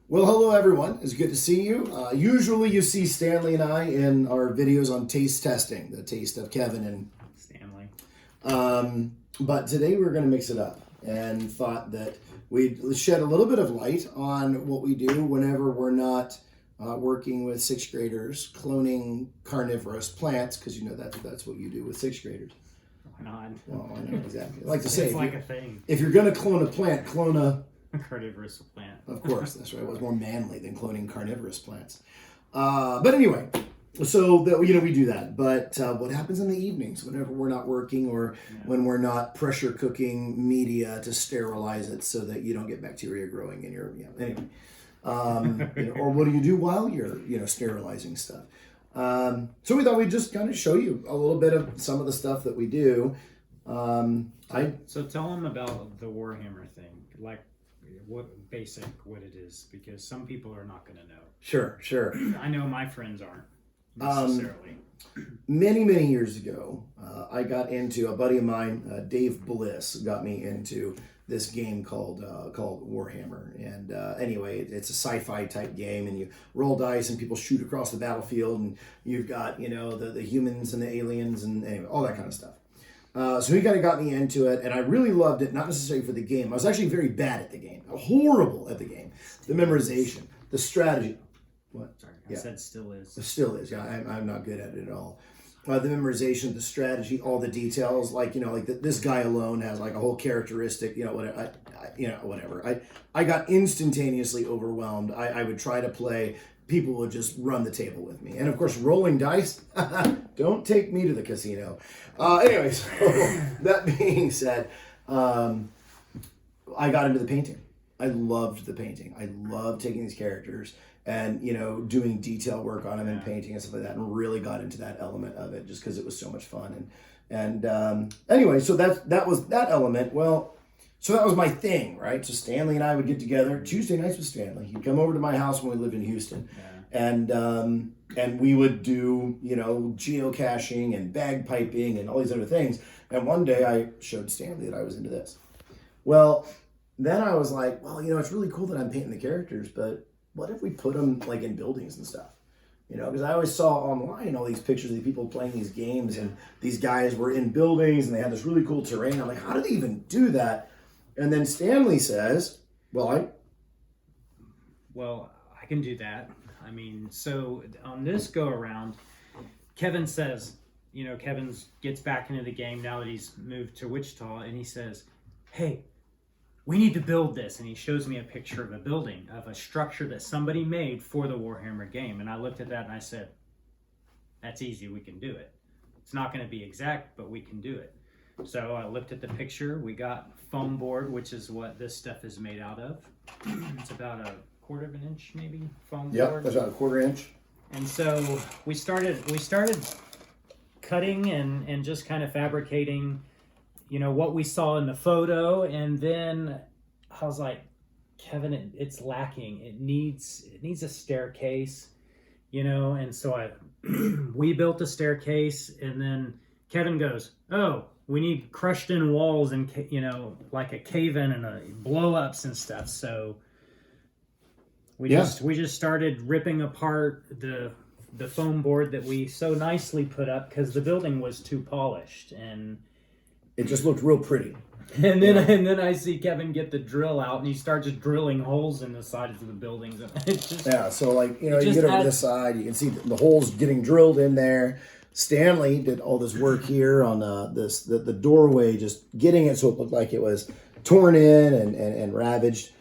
Well, hello everyone. It's good to see you. Usually you see Stanley and I in our videos on taste testing, the taste of Kevin and Stanley. But today we're going to mix it up and thought that we'd shed a little bit of light on what we do whenever we're not working with sixth graders cloning carnivorous plants, because you know that's what you do with sixth graders. Why not? Well, I know exactly. I like to say, It's like a thing. if you're going to clone a plant, clone a... Carnivorous plant. Of course, that's right. It was more manly than cloning carnivorous plants. But anyway, so that we do that. But what happens in the evenings whenever we're not working or when we're not pressure cooking media to sterilize it so that you don't get bacteria growing in your anyway. Or what do you do while you're sterilizing stuff? So we thought we'd just kind of show you a little bit of some of the stuff that we do. So tell them about the Warhammer thing, like what it is, because some people are not going to know. Sure. I know my friends aren't necessarily. Many years ago, I got into, a buddy of mine, Dave Bliss, got me into this game called Warhammer. And anyway, it's a sci-fi type game, and you roll dice and people shoot across the battlefield, and you've got the humans and the aliens and anyway, all that kind of stuff. So he kind of got me into it, and I really loved it, not necessarily for the game. I was actually very bad at the game. Horrible at the game. The memorization, the strategy. What? Sorry, I said still is. It still is. Yeah, I'm not good at it at all. The memorization, the strategy, all the details. This guy alone has like a whole characteristic. Whatever. I got instantaneously overwhelmed. I would try to play. People would just run the table with me. And of course, rolling dice, don't take me to the casino. Anyway, so that being said, I got into the painting. I loved the painting. I loved taking these characters and, doing detail work on them and painting and stuff like that, and really got into that element of it just because it was so much fun. And anyway, so that was that element. Well, so that was my thing, right? So Stanley and I would get together Tuesday nights with Stanley. He'd come over to my house when we lived in Houston, and we would do geocaching and bagpiping and all these other things. And one day I showed Stanley that I was into this. Well, then I was like, well, it's really cool that I'm painting the characters, but what if we put them like in buildings and stuff? Because I always saw online all these pictures of people playing these games, and these guys were in buildings and they had this really cool terrain. I'm like, how do they even do that? And then Stanley says, well, I can do that. I mean, so on this go around, Kevin says, Kevin gets back into the game now that he's moved to Wichita, and he says, hey, we need to build this. And he shows me a picture of a building, of a structure that somebody made for the Warhammer game. And I looked at that and I said, that's easy, we can do it. It's not going to be exact, but we can do it. So I looked at the picture. We got foam board, which is what this stuff is made out of. It's about a quarter of an inch, maybe, foam board. Yep, that's about a quarter inch. And so we started cutting and just kind of fabricating, what we saw in the photo. And then I was like, Kevin, it's lacking. It needs a staircase, And so we built a staircase, and then Kevin goes, oh, we need crushed in walls and, like a cave in and blow ups and stuff. So we just started ripping apart the foam board that we so nicely put up because the building was too polished, and it just looked real pretty. And then I see Kevin get the drill out, and he starts just drilling holes in the sides of the buildings. So you get over this side, you can see the holes getting drilled in there. Stanley did all this work here on the doorway, just getting it so it looked like it was torn in and ravaged.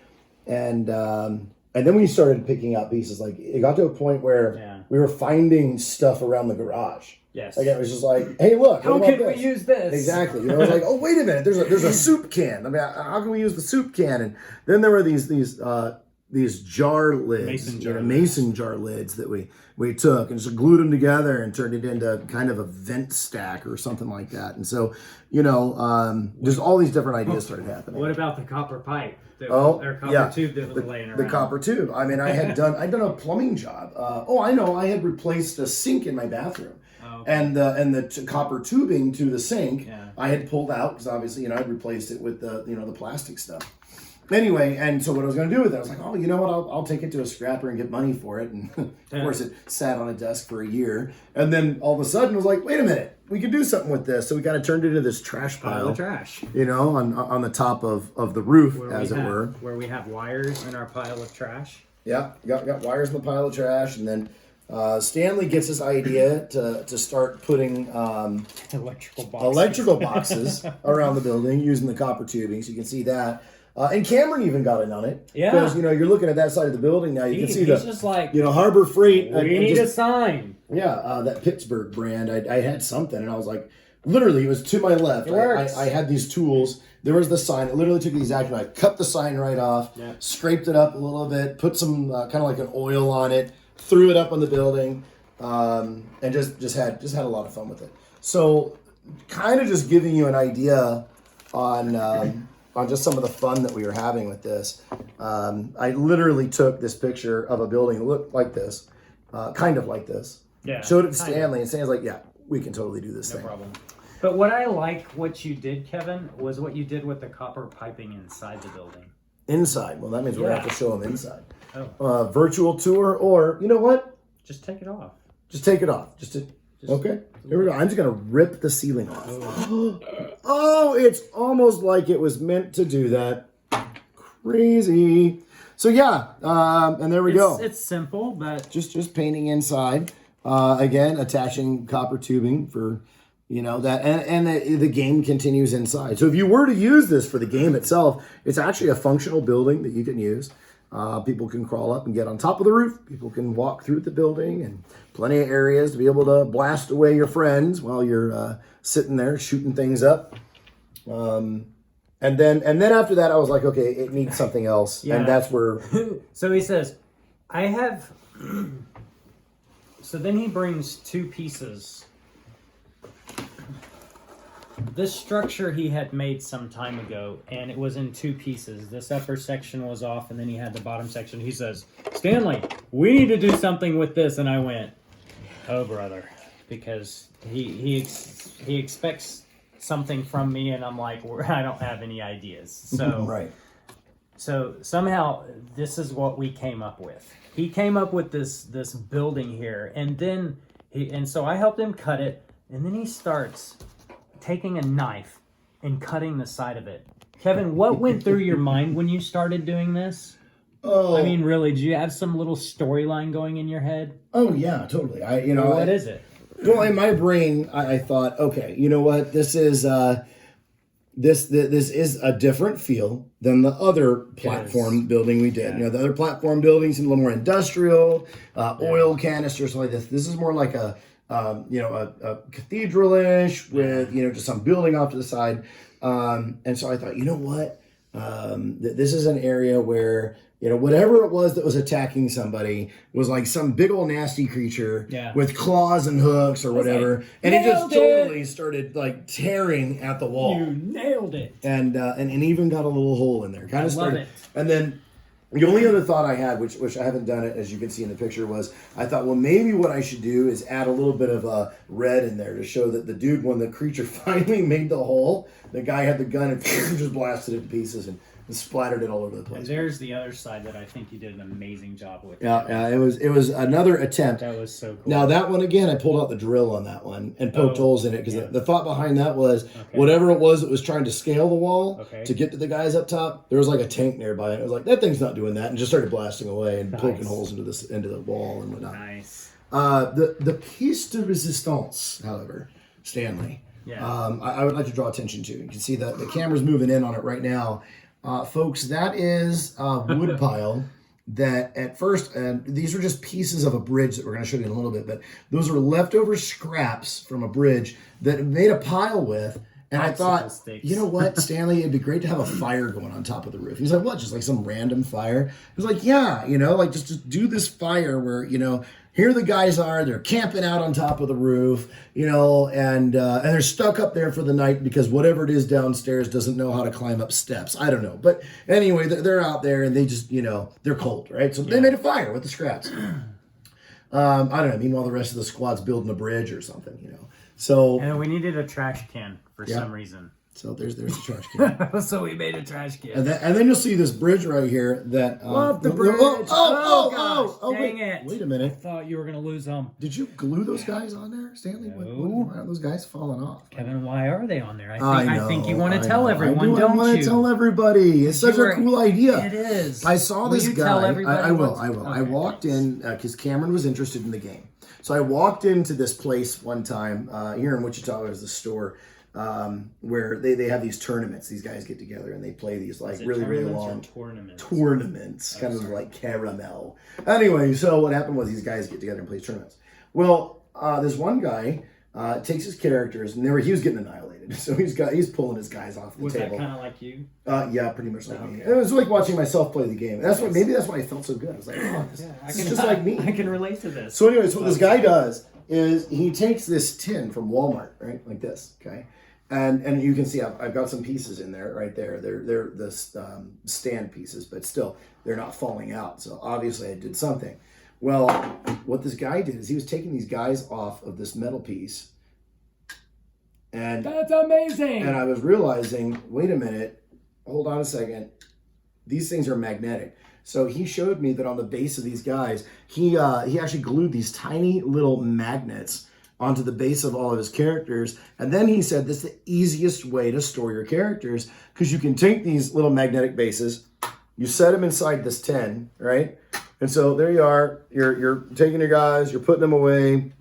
And then we started picking up pieces. Like, it got to a point where we were finding stuff around the garage. Yes. Like, it was just like, hey, look, how can we use this? Exactly. It was like, oh, wait a minute, there's a soup can. I mean, how can we use the soup can? And then there were these jar lids, mason jar lids that we took and just glued them together and turned it into kind of a vent stack or something like that. And so, just all these different ideas started happening. What about the copper pipe? Copper tube that was laying around. The copper tube. I mean, I'd done a plumbing job. I know. I had replaced a sink in my bathroom. Okay. And the copper tubing to the sink, I had pulled out because obviously, I'd replaced it with the plastic stuff. Anyway, and so what I was going to do with it, I was like, oh, you know what? I'll take it to a scrapper and get money for it. And of course, it sat on a desk for a year. And then all of a sudden, I was like, wait a minute, we could do something with this. So we kind of turned it into this trash pile. Trash. You know, on the top of the roof, as it were. Where we have wires in our pile of trash. Yeah, got wires in the pile of trash. And then Stanley gets this idea to start putting electrical boxes around the building using the copper tubing. So you can see that. And Cameron even got in on it. Yeah. Because, you're looking at that side of the building now. You can see he's just like, Harbor Freight. We need a sign. Yeah, that Pittsburgh brand. I had something, and I was like, literally, it was to my left. I had these tools. There was the sign. It literally took the exact I cut the sign right off, scraped it up a little bit, put some kind of like an oil on it, threw it up on the building, and just had a lot of fun with it. So, kind of just giving you an idea on just some of the fun that we were having with this. I literally took this picture of a building that looked like this, kind of like this. Yeah. Showed it to Stanley, and Stanley's like, yeah, we can totally do this thing. No problem. But what I like what you did, Kevin, was what you did with the copper piping inside the building. Inside? Well, that means we're going to have to show them inside. Oh. Virtual tour, or, you know what? Just take it off. Just take it off. Okay, here we go. I'm just going to rip the ceiling off. Oh, it's almost like it was meant to do that. Crazy. So, yeah, and there we go. It's simple, but... Just painting inside. Again, attaching copper tubing for, that. And the game continues inside. So if you were to use this for the game itself, it's actually a functional building that you can use. People can crawl up and get on top of the roof. People can walk through the building, and plenty of areas to be able to blast away your friends while you're sitting there shooting things up. And then after that, I was like, okay, it needs something else. Yeah. And that's where... So he says, I have... So then he brings two pieces. This structure he had made some time ago, and it was in two pieces. This upper section was off, and then he had the bottom section. He says, Stanley, we need to do something with this. And I went, oh, brother, because he expects something from me, and I'm like, I don't have any ideas. So right. So somehow this is what we came up with. He came up with this building here, and then so I helped him cut it, and then he starts taking a knife and cutting the side of it. Kevin, what went through your mind when you started doing this? Oh, I mean, really, do you have some little storyline going in your head? Oh yeah, totally. What is it? Well, in my brain, I thought, okay, you know what? This is this is a different feel than the other platform building we did. Yeah. The other platform buildings seem a little more industrial, oil canisters like this. This is more like a cathedral-ish with just some building off to the side. And so I thought, you know what? This is an area where whatever it was that was attacking somebody was like some big old nasty creature with claws and hooks or whatever, and it just totally started like tearing at the wall. You nailed it, and even got a little hole in there. Kind of started, it. And then the only other thought I had, which I haven't done it as you can see in the picture, was I thought, well, maybe what I should do is add a little bit of red in there to show that the dude, when the creature finally made the hole, the guy had the gun and just blasted it to pieces and splattered it all over the place. And there's the other side that I think you did an amazing job with. Yeah, it was another attempt. That was so cool. Now that one again, I pulled out the drill on that one and poked holes in it because the thought behind that was whatever it was that was trying to scale the wall to get to the guys up top. There was like a tank nearby, and it was like that thing's not doing that, and just started blasting away and poking holes into the wall and whatnot. Nice. The piece de resistance, however, Stanley. Yeah. I would like to draw attention to. You can see that the camera's moving in on it right now. Folks, that is a wood pile that at first, and these were just pieces of a bridge that we're going to show you in a little bit, but those are leftover scraps from a bridge that made a pile with. And I thought, you know what, Stanley, it'd be great to have a fire going on top of the roof. He's like, what, just like some random fire? He was like, yeah, like just do this fire where, here the guys are, they're camping out on top of the roof, and they're stuck up there for the night because whatever it is downstairs doesn't know how to climb up steps. I don't know. But anyway, they're out there and they just, they're cold, right? So they made a fire with the scraps. I don't know. Meanwhile, the rest of the squad's building a bridge or something, So. And we needed a trash can for some reason. So there's the trash can. So we made a trash can. And then you'll see this bridge right here that... Love the bridge. Gosh, dang it. Wait a minute. I thought you were going to lose them. Did you glue those guys on there, Stanley? No. Why are those guys falling off? Kevin, why are they on there? I think you want to tell everyone, I don't you? I want to tell everybody. It's such a cool idea. It is. I saw this guy. Tell everybody I will. Okay. I walked in because Cameron was interested in the game. So I walked into this place one time here in Wichita. There's the store where they have these tournaments. These guys get together and they play these like really long tournaments, kind of like caramel. Anyway, so what happened was these guys get together and play tournaments. Well, this one guy takes his characters and he was getting annihilated. So he's pulling his guys off the was table. Was that kind of like you? Yeah, pretty much like me. It was like watching myself play the game. Maybe that's why I felt so good. I was like, oh, this is just like me. I can relate to this. So anyways, what this guy does is he takes this tin from Walmart, right, like this, okay, and you can see I've got some pieces in there right there. They're the stand pieces, but still they're not falling out. So obviously I did something. Well, what this guy did is he was taking these guys off of this metal piece. And that's amazing. And I was realizing, wait a minute, hold on a second. These things are magnetic. So he showed me that on the base of these guys, he actually glued these tiny little magnets onto the base of all of his characters. And then he said this is the easiest way to store your characters because you can take these little magnetic bases, you set them inside this tin, right? And so there you are. You're taking your guys, you're putting them away,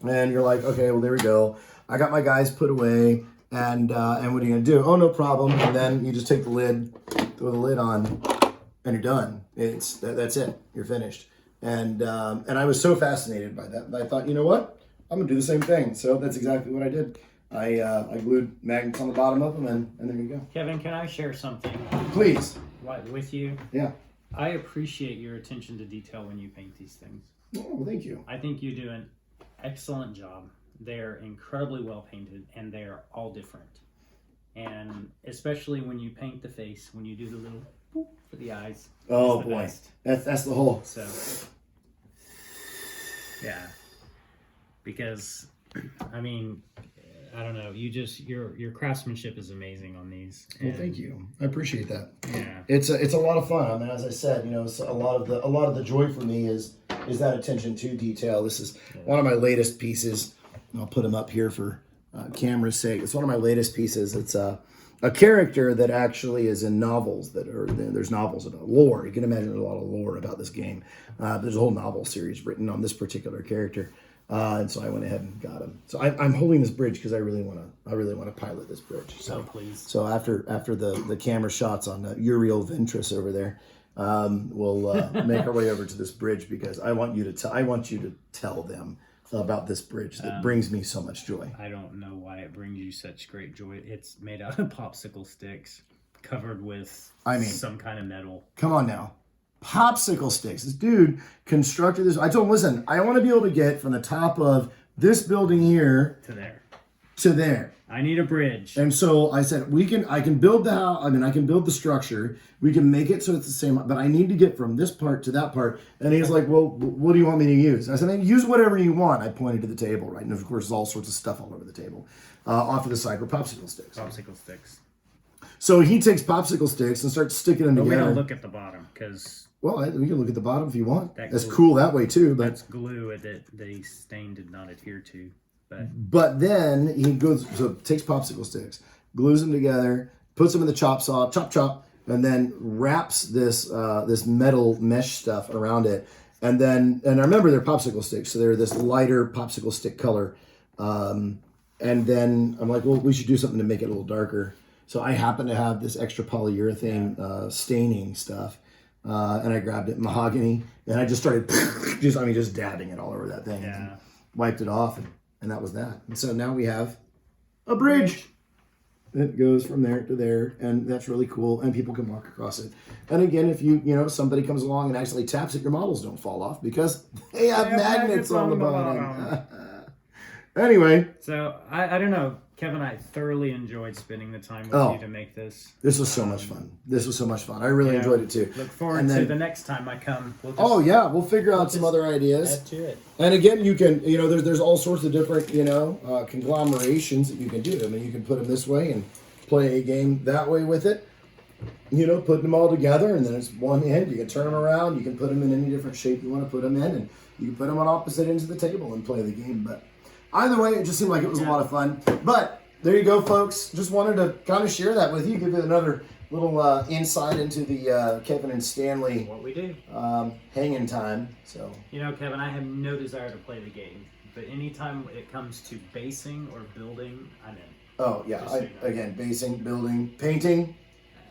and you're like, okay, well, there we go. I got my guys put away, and what are you gonna do? Oh, no problem. And then you just take the lid, throw the lid on, and you're done. That's it. You're finished. And I was so fascinated by that. I thought, you know what? I'm gonna do the same thing. So that's exactly what I did. I glued magnets on the bottom of them, and there you go. Kevin, can I share something? Please. With you? Yeah. I appreciate your attention to detail when you paint these things. Oh, well, thank you. I think you do an excellent job. They're incredibly well painted, and they're all different. And especially when you paint the face, when you do the little boop for the eyes. Oh boy, that's the whole. So, yeah, because I mean, I don't know. Your craftsmanship is amazing on these. Well, thank you. I appreciate that. Yeah, it's a lot of fun. I mean, as I said, a lot of the joy for me is that attention to detail. This is one of my latest pieces. I'll put them up here for camera's sake. It's one of my latest pieces. It's a character that actually is in novels there's novels about lore. You can imagine there's a lot of lore about this game. There's a whole novel series written on this particular character. And so I went ahead and got him. So I'm holding this bridge because I really want to pilot this bridge. So please. So after the camera shots on Uriel Ventris over there, we'll make our way over to this bridge because I want you to tell them about this bridge that brings me so much joy. I don't know why it brings you such great joy. It's made out of popsicle sticks covered with some kind of metal. Come on now. Popsicle sticks. This dude constructed this. I told him, listen, I want to be able to get from the top of this building here to there. I need a bridge. And so I said, I can build the house. I mean, I can build the structure. We can make it so it's the same, but I need to get from this part to that part. And he's like, well, what do you want me to use? And I said, man, use whatever you want. I pointed to the table, right? And of course, there's all sorts of stuff all over the table. Off to the side were popsicle sticks. Popsicle sticks. So he takes popsicle sticks and starts sticking them together. We don't look at the bottom because... Well, we can look at the bottom if you want. That's cool that way too. But that's glue that the stain did not adhere to. But then he takes popsicle sticks, glues them together, puts them in the chop saw, chop, and then wraps this metal mesh stuff around it. And I remember they're popsicle sticks, so they're this lighter popsicle stick color. And then I'm like, well, we should do something to make it a little darker. So I happen to have this extra polyurethane staining stuff. And I grabbed it, mahogany, and I just started just dabbing it all over that thing. Yeah. And wiped it off, and that was that. And so now we have a bridge that goes from there to there, and that's really cool, and people can walk across it. And again, if somebody comes along and actually taps it, your models don't fall off because they have magnets on the bottom. Anyway. So, I don't know. Kevin, I thoroughly enjoyed spending the time with you to make this. This was so much fun. I really enjoyed it too. Look forward to the next time I come. We'll figure out some other ideas. Add to it. And again, you can, there's all sorts of different, conglomerations that you can do. I mean, you can put them this way and play a game that way with it. You know, putting them all together, and then it's one end. You can turn them around. You can put them in any different shape you want to put them in, and you can put them on opposite ends of the table and play the game. But either way, it just seemed like it was a lot of fun. But there you go, folks. Just wanted to kind of share that with you, give you another little insight into the Kevin and Stanley What we do. hanging time. So You know, Kevin, I have no desire to play the game, but anytime it comes to basing or building, I'm in. oh yeah, Just so you know. again, basing, building, painting.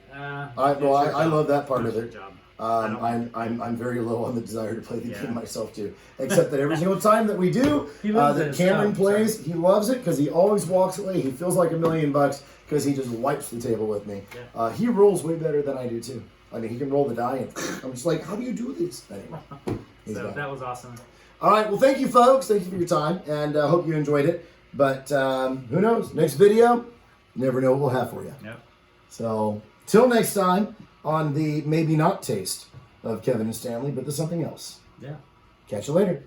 It's I your love job. that part It's of your it. job. I'm very low on the desire to play the Yeah. game myself too. Except that every single time that we do, He loves that it. Cameron Oh, plays, he loves it because he always walks away. He feels like $1 million because he just wipes the table with me. Yeah. He rolls way better than I do too. I mean, he can roll the die, and I'm just like, how do you do this? Anyway, he's So got it. that was awesome. All right, well, thank you, folks. Thank you for your time, and I hope you enjoyed it. But who knows? Next video, never know what we'll have for you. Yep. So, till next time on the maybe not taste of Kevin and Stanley, but the something else. Yeah. Catch you later.